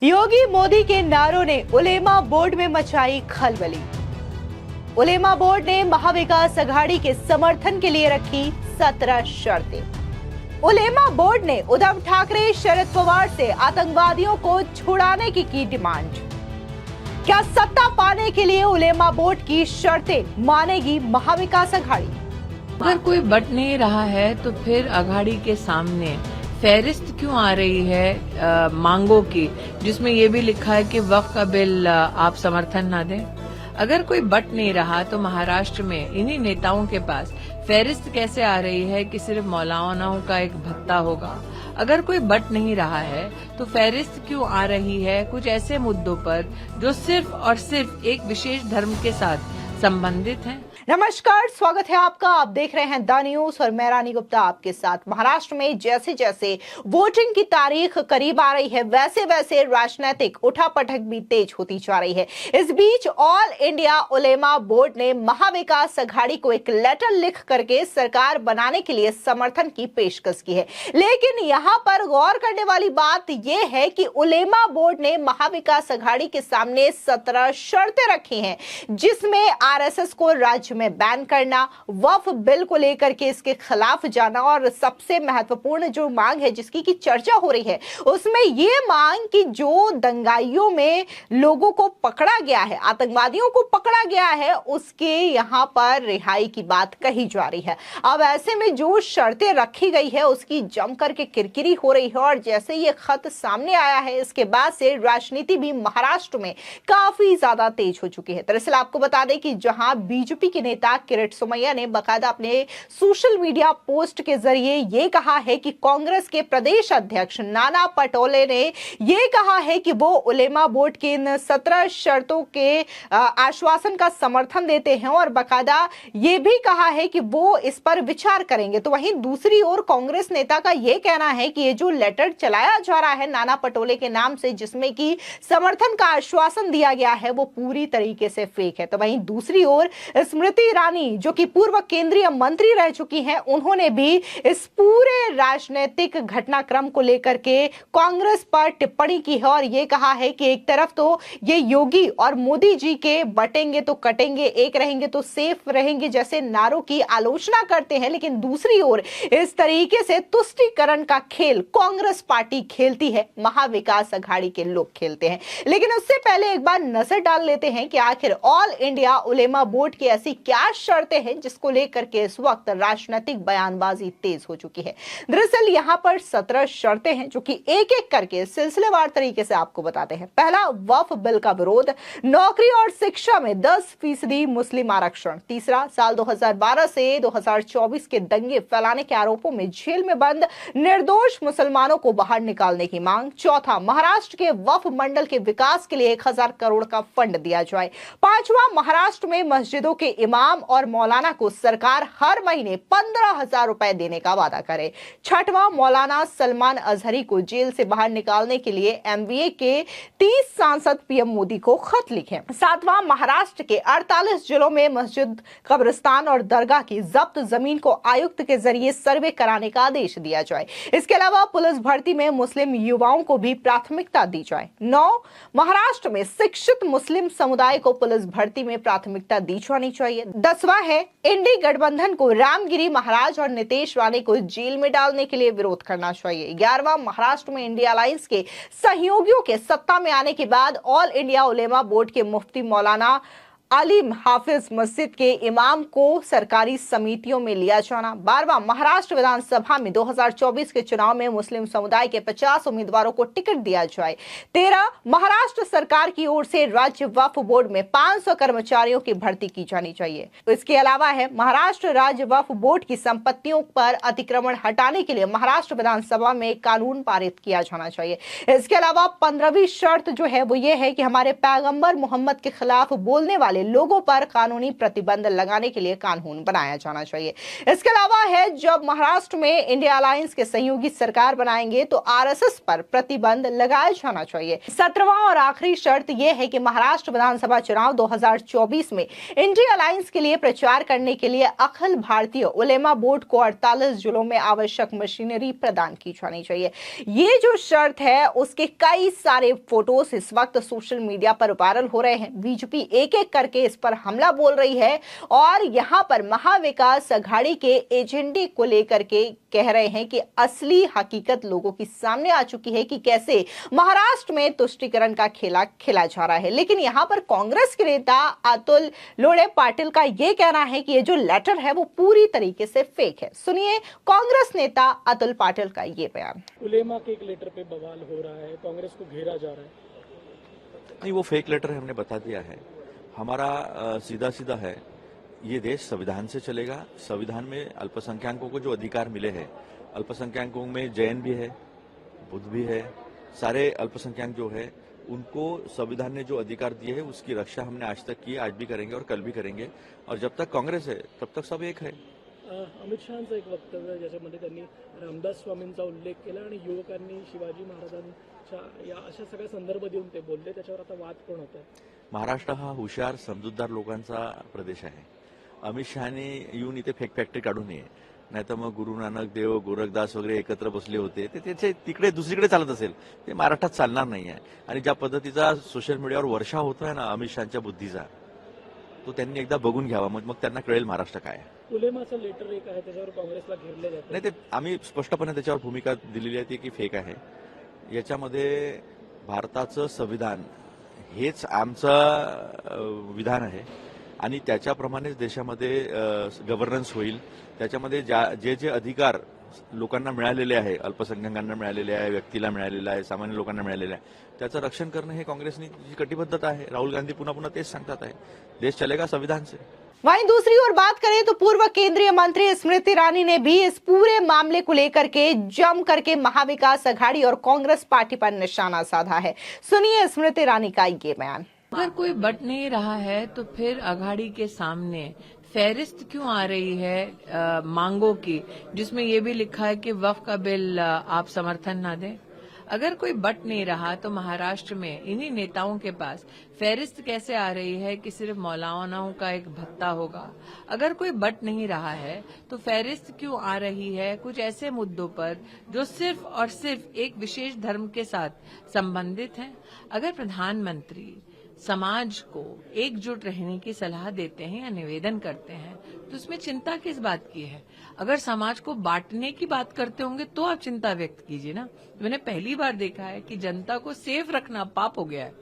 योगी मोदी के नारों ने उलेमा बोर्ड में मचाई खलबली। उलेमा बोर्ड ने महाविकास अघाड़ी के समर्थन के लिए रखी 17 शर्तें। उलेमा बोर्ड ने उद्धव ठाकरे शरद पवार से आतंकवादियों को छुड़ाने की डिमांड। क्या सत्ता पाने के लिए उलेमा बोर्ड की शर्तें मानेगी महाविकास अघाड़ी? अगर कोई बट नहीं रहा है तो फिर अघाड़ी के सामने फहरिस्त क्यों आ रही है मांगों की, जिसमें ये भी लिखा है कि वक्फ का बिल आप समर्थन ना दें। अगर कोई बट नहीं रहा तो महाराष्ट्र में इन्हीं नेताओं के पास फहरिस्त कैसे आ रही है कि सिर्फ मौलानाओं का एक भत्ता होगा। अगर कोई बट नहीं रहा है तो फहरिस्त क्यों आ रही है कुछ ऐसे मुद्दों पर जो सिर्फ और सिर्फ एक विशेष धर्म के साथ संबंधित हैं। नमस्कार, स्वागत है आपका। आप देख रहे हैं द न्यूज और मैं रानी गुप्ता आपके साथ। महाराष्ट्र में जैसे जैसे वोटिंग की तारीख करीब आ रही है वैसे वैसे राजनीतिक उठापटक भी तेज होती जा रही है। इस बीच ऑल इंडिया उलेमा बोर्ड ने महाविकास अघाड़ी को एक लेटर लिख करके सरकार बनाने के लिए समर्थन की पेशकश की है। लेकिन यहाँ पर गौर करने वाली बात यह है कि उलेमा बोर्ड ने महाविकास अघाड़ी के सामने 17 शर्तें रखी हैं, जिसमें आरएसएस को राज्य में बैन करना, वक्फ बिल को लेकर के इसके खिलाफ जाना और सबसे महत्वपूर्ण जो मांग है जिसकी की चर्चा हो रही है उसमें ये मांग कि जो दंगाइयों में लोगों को पकड़ा गया है, आतंकवादियों को पकड़ा गया है, उसके यहां पर रिहाई की बात कही जा रही है। अब ऐसे में जो शर्तें रखी गई है उसकी जम करके किरकिरी हो रही है और जैसे ये खत सामने आया है इसके बाद से राजनीति भी महाराष्ट्र में काफी ज्यादा तेज हो चुकी है। दरअसल आपको बता दें कि जहां बीजेपी के नेता किरीट सोमैया ने बकायदा अपने सोशल मीडिया पोस्ट के जरिए ये कहा है कि कांग्रेस के प्रदेश अध्यक्ष नाना पटोले ने ये कहा है कि वो उलेमा बोर्ड के इन 17 शर्तों के आश्वासन का समर्थन देते हैं और बकायदा ये भी कहा है कि वो इस पर विचार करेंगे। तो वहीं दूसरी ओर कांग्रेस नेता का ये कहना है कि ये जो लेटर चलाया जा रहा है नाना पटोले के नाम से जिसमें कि समर्थन का आश्वासन दिया गया है वो पूरी तरीके से फेक है। तो वहीं दूसरी ओर स्मृति ईरानी जो कि पूर्व केंद्रीय मंत्री रह चुकी हैं, उन्होंने भी इस पूरे राजनीतिक घटनाक्रम को लेकर के कांग्रेस पर टिप्पणी की है और यह कहा है कि एक तरफ तो ये योगी और मोदी जी के बटेंगे तो कटेंगे, एक रहेंगे तो सेफ रहेंगे जैसे नारों की आलोचना करते हैं, लेकिन दूसरी ओर इस तरीके से तुष्टीकरण का खेल कांग्रेस पार्टी खेलती है, महाविकास अघाड़ी के लोग खेलते हैं। लेकिन उससे पहले एक बार नजर डाल लेते हैं कि आखिर ऑल इंडिया उलेमा बोर्ड की ऐसी क्या शर्तें हैं जिसको लेकर के इस वक्त राजनीतिक बयानबाजी तेज हो चुकी है। दरअसल यहां पर 17 शर्तें हैं जो कि एक एक करके सिलसिलेवार तरीके से आपको बताते हैं। पहला, वक्फ बिल का विरोध, नौकरी और शिक्षा में 10% मुस्लिम आरक्षण। तीसरा, साल 2012 से 2024 के दंगे फैलाने के आरोपों में जेल में बंद निर्दोष मुसलमानों को बाहर निकालने की मांग। चौथा, महाराष्ट्र के वक्फ मंडल के विकास के लिए 1000 करोड़ का फंड दिया जाए। पांचवा, महाराष्ट्र में मस्जिदों के इमाम और मौलाना को सरकार हर महीने 15,000 रुपए देने का वादा करे। छठवां, मौलाना सलमान अजहरी को जेल से बाहर निकालने के लिए एमवीए के 30 सांसद पीएम मोदी को खत लिखे। सातवां, महाराष्ट्र के 48 जिलों में मस्जिद, कब्रिस्तान और दरगाह की जब्त जमीन को आयुक्त के जरिए सर्वे कराने का आदेश दिया जाए। इसके अलावा पुलिस भर्ती में मुस्लिम युवाओं को भी प्राथमिकता दी जाए। 9, महाराष्ट्र में शिक्षित मुस्लिम समुदाय को पुलिस भर्ती में प्राथमिकता दी जानी चाहिए। 10वां है, इंडी गठबंधन को रामगिरी महाराज और नीतीश राणे को जेल में डालने के लिए विरोध करना चाहिए। 11वां, महाराष्ट्र में इंडिया अलायंस के सहयोगियों के सत्ता में आने के बाद ऑल इंडिया उलेमा बोर्ड के मुफ्ती मौलाना आलिम हाफिज मस्जिद के इमाम को सरकारी समितियों में लिया जाना। 12वां, महाराष्ट्र विधानसभा में 2024 के चुनाव में मुस्लिम समुदाय के 50 उम्मीदवारों को टिकट दिया जाए। 13, महाराष्ट्र सरकार की ओर से राज्य वक्फ बोर्ड में 500 कर्मचारियों की भर्ती की जानी चाहिए। इसके अलावा है, महाराष्ट्र राज्य वक्फ बोर्ड की संपत्तियों पर अतिक्रमण हटाने के लिए महाराष्ट्र विधानसभा में एक कानून पारित किया जाना चाहिए। इसके अलावा 15वीं शर्त जो है वो ये है कि हमारे पैगंबर मोहम्मद के खिलाफ बोलने वाले वाले लोगों पर कानूनी प्रतिबंध लगाने के लिए कानून बनाया जाना चाहिए। इसके अलावा है, जब महाराष्ट्र में इंडिया अलायंस के सहयोगी सरकार बनाएंगे तो आरएसएस पर प्रतिबंध लगाया जाना चाहिए। 17वां और आखिरी शर्त यह है कि महाराष्ट्र विधानसभा चुनाव 2024 में इंडिया अलायंस के लिए प्रचार करने के लिए अखिल भारतीय उलेमा बोर्ड को 48 जिलों में आवश्यक मशीनरी प्रदान की जानी चाहिए। ये जो शर्त है उसके कई सारे फोटोज इस वक्त सोशल मीडिया पर वायरल हो रहे हैं। बीजेपी एक एक करके इस पर हमला बोल रही है और यहां पर महाविकास अघाड़ी के एजेंडे को लेकर के कह रहे हैं कि असली हकीकत लोगों के सामने आ चुकी है कि कैसे महाराष्ट्र में तुष्टीकरण का खेला खेला जा रहा है। लेकिन यहां पर कांग्रेस के नेता अतुल लोड़े पाटिल का यह कहना है कि ये जो लेटर है वो पूरी तरीके से फेक है। सुनिए कांग्रेस नेता अतुल पाटिल का ये बयान। उलेमा के एक लेटर पे बवाल हो रहा है, कांग्रेस को घेरा जा रहा है। नहीं, वो फेक लेटर हमने बता दिया है। हमारा सीधा सीधा है, ये देश संविधान से चलेगा। संविधान में अल्पसंख्यकों को जो अधिकार मिले हैं, अल्पसंख्यकों में जैन भी है, बुद्ध भी है, सारे अल्पसंख्यक जो है उनको संविधान ने जो अधिकार दिए है उसकी रक्षा हमने आज तक की, आज भी करेंगे और कल भी करेंगे। और जब तक काँग्रेस है तब तक सब एक है। अमित शहांचं एक वक्तव्य ज्याच्यामध्ये त्यांनी रामदास स्वामींचा उल्लेख केला आणि युवकांनी शिवाजी महाराजांच्या या अशा सगळ्या संदर्भ देऊन ते बोलले, त्याच्यावर आता वाद पण होत आहे। महाराष्ट्र हा हुशार समजूतदार लोकांचा प्रदेश आहे। अमित शहाने येऊन इथे फेक फॅक्टरी काढू नये, नाहीतर मग गुरु नानक देव, गोरखदास वगैरे एकत्र बसले होते ते त्याचे तिकडे दुसरीकडे चालत असेल, ते महाराष्ट्रात चालणार नाही आहे। आणि ज्या पद्धतीचा सोशल मीडियावर वर्षा होतोय ना अमित शहाच्या बुद्धीचा, तो त्यांनी एकदा बघून घ्यावा, मग त्यांना कळेल महाराष्ट्र काय आहे। उलेमाचं लेटर एक आहे, त्याच्यावर काँग्रेसला घेरले जाते। नाही, ते आम्ही स्पष्टपणे त्याच्यावर भूमिका दिलेली आहे ती की फेक आहे। याच्यामध्ये भारताचं संविधान हेच आमचं विधान आहे आणि त्याच्याप्रमाणेच देशामध्ये गव्हर्नन्स होईल। त्याच्यामध्ये जे जे अधिकार लोकांना मिळालेले आहे, अल्पसंख्याकांना मिळालेले आहे, व्यक्तीला मिळालेले आहे, सामान्य लोकांना मिळालेले आहे, त्याचं रक्षण करणं हे काँग्रेसनी जी कटिबद्धता आहे। राहुल गांधी पुन्हा पुन्हा तेच सांगतात आहे, देश चलेगा संविधान से। वहीं दूसरी ओर बात करें तो पूर्व केंद्रीय मंत्री स्मृति ईरानी ने भी इस पूरे मामले को लेकर के जम करके महाविकास अघाड़ी और कांग्रेस पार्टी पर निशाना साधा है। सुनिए स्मृति ईरानी का ये बयान। अगर कोई बट नहीं रहा है तो फिर अघाड़ी के सामने फहरिस्त क्यों आ रही है मांगों की, जिसमें ये भी लिखा है कि वक्फ का बिल आप समर्थन ना दें। अगर कोई बट नहीं रहा तो महाराष्ट्र में इन्हीं नेताओं के पास फहरिस्त कैसे आ रही है कि सिर्फ मौलानाओं का एक भत्ता होगा। अगर कोई बट नहीं रहा है तो फहरिस्त क्यों आ रही है कुछ ऐसे मुद्दों पर जो सिर्फ और सिर्फ एक विशेष धर्म के साथ संबंधित हैं। अगर प्रधानमंत्री समाज को एकजुट रहने की सलाह देते हैं या निवेदन करते हैं तो उसमें चिंता किस बात की है। अगर समाज को बांटने की बात करते होंगे तो आप चिंता व्यक्त कीजिए ना। मैंने पहली बार देखा है कि जनता को सेफ रखना पाप हो गया है।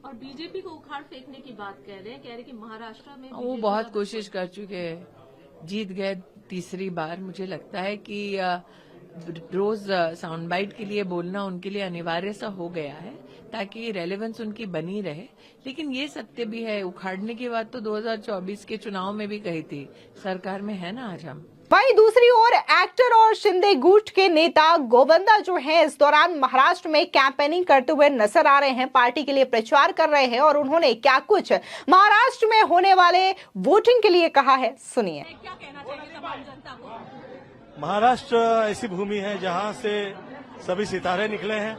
और बीजेपी को उखाड़ फेंकने की बात कह रहे हैं कि महाराष्ट्र में वो बहुत कोशिश कर चुके हैं, जीत गए तीसरी बार। मुझे लगता है कि रोज साउंड बाइट के लिए बोलना उनके लिए अनिवार्य सा हो गया है ताकि रेलेवेंस उनकी बनी रहे। लेकिन ये सत्य भी है, उखाड़ने की बात तो 2024 के चुनाव में भी कही थी, सरकार में है ना आज हम। वहीं दूसरी ओर एक्टर और शिंदे गुट के नेता गोविंदा जो हैं इस दौरान महाराष्ट्र में कैंपेनिंग करते हुए नजर आ रहे हैं, पार्टी के लिए प्रचार कर रहे हैं और उन्होंने क्या कुछ महाराष्ट्र में होने वाले वोटिंग के लिए कहा है, सुनिए। क्या कहना चाहिए तमाम जनता को? महाराष्ट्र ऐसी भूमि है जहां से सभी सितारे निकले हैं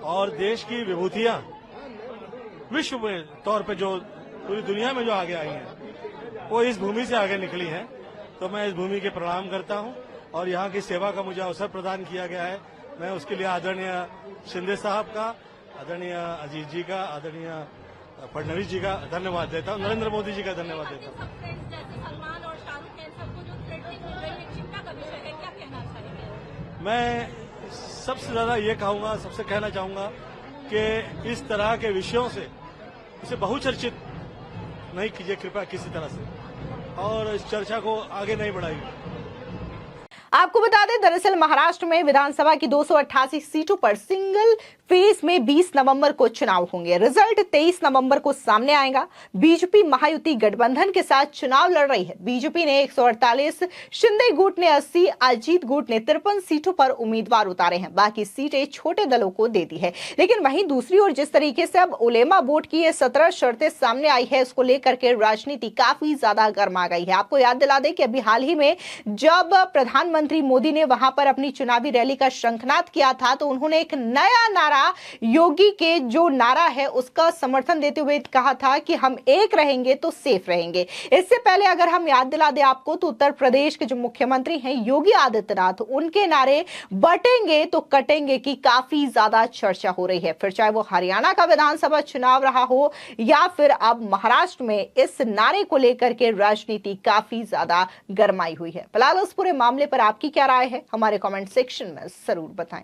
और देश की विभूतियां विश्व में तौर पे जो पूरी दुनिया में जो आगे आई हैं वो इस भूमि से आगे निकली हैं। तो मैं इस भूमि के प्रणाम करता हूं और यहाँ की सेवा का मुझे अवसर प्रदान किया गया है। मैं उसके लिए आदरणीय शिंदे साहब का, आदरणीय अजीत जी का, आदरणीय फडणवीस जी का धन्यवाद देता हूँ, नरेंद्र मोदी जी का धन्यवाद देता हूँ। सलमान और शाहरुख खान सबको जो थ्रेटनिंग मिल रही है, चिंता का विषय है, क्या कहना चाहिए? मैं सबसे ज्यादा ये कहूंगा, सबसे कहना चाहूंगा कि इस तरह के विषयों से इसे बहुचर्चित नहीं कीजिए कृपया किसी तरह से, और इस चर्चा को आगे नहीं बढ़ाइए। आपको बता दें, दरअसल महाराष्ट्र में विधानसभा की 288 सीटों पर सिंगल फेज में 20 नवंबर को चुनाव होंगे। रिजल्ट 23 नवंबर को सामने आएगा। बीजेपी महायुति गठबंधन के साथ चुनाव लड़ रही है। बीजेपी ने 148, शिंदे गुट ने 80, अजीत गुट ने 53 सीटों पर उम्मीदवार उतारे हैं। बाकी सीटें छोटे दलों को दे दी है। लेकिन वहीं दूसरी ओर जिस तरीके से अब उलेमा बोर्ड की ये 17 शर्तें सामने आई है, इसको लेकर के राजनीति काफी ज्यादा गर्मा गई है। आपको याद दिला दें कि अभी हाल ही में जब प्रधानमंत्री मोदी ने वहां पर अपनी चुनावी रैली का शंखनाद किया था, तो उन्होंने एक नया नारा, योगी के जो नारा है उसका समर्थन देते हुए कहा था कि हम एक रहेंगे तो सेफ रहेंगे। इससे पहले अगर हम याद दिला दें आपको, तो उत्तर प्रदेश के जो मुख्यमंत्री हैं योगी आदित्यनाथ, उनके नारे बटेंगे तो कटेंगे की काफी ज्यादा चर्चा हो रही है। फिर चाहे वो हरियाणा का विधानसभा चुनाव रहा हो या फिर अब महाराष्ट्र में, इस नारे को लेकर के राजनीति काफी ज्यादा गरमाई हुई है। फिलहाल उस पूरे मामले पर आपकी क्या राय है, हमारे कमेंट सेक्शन में जरूर बताएं।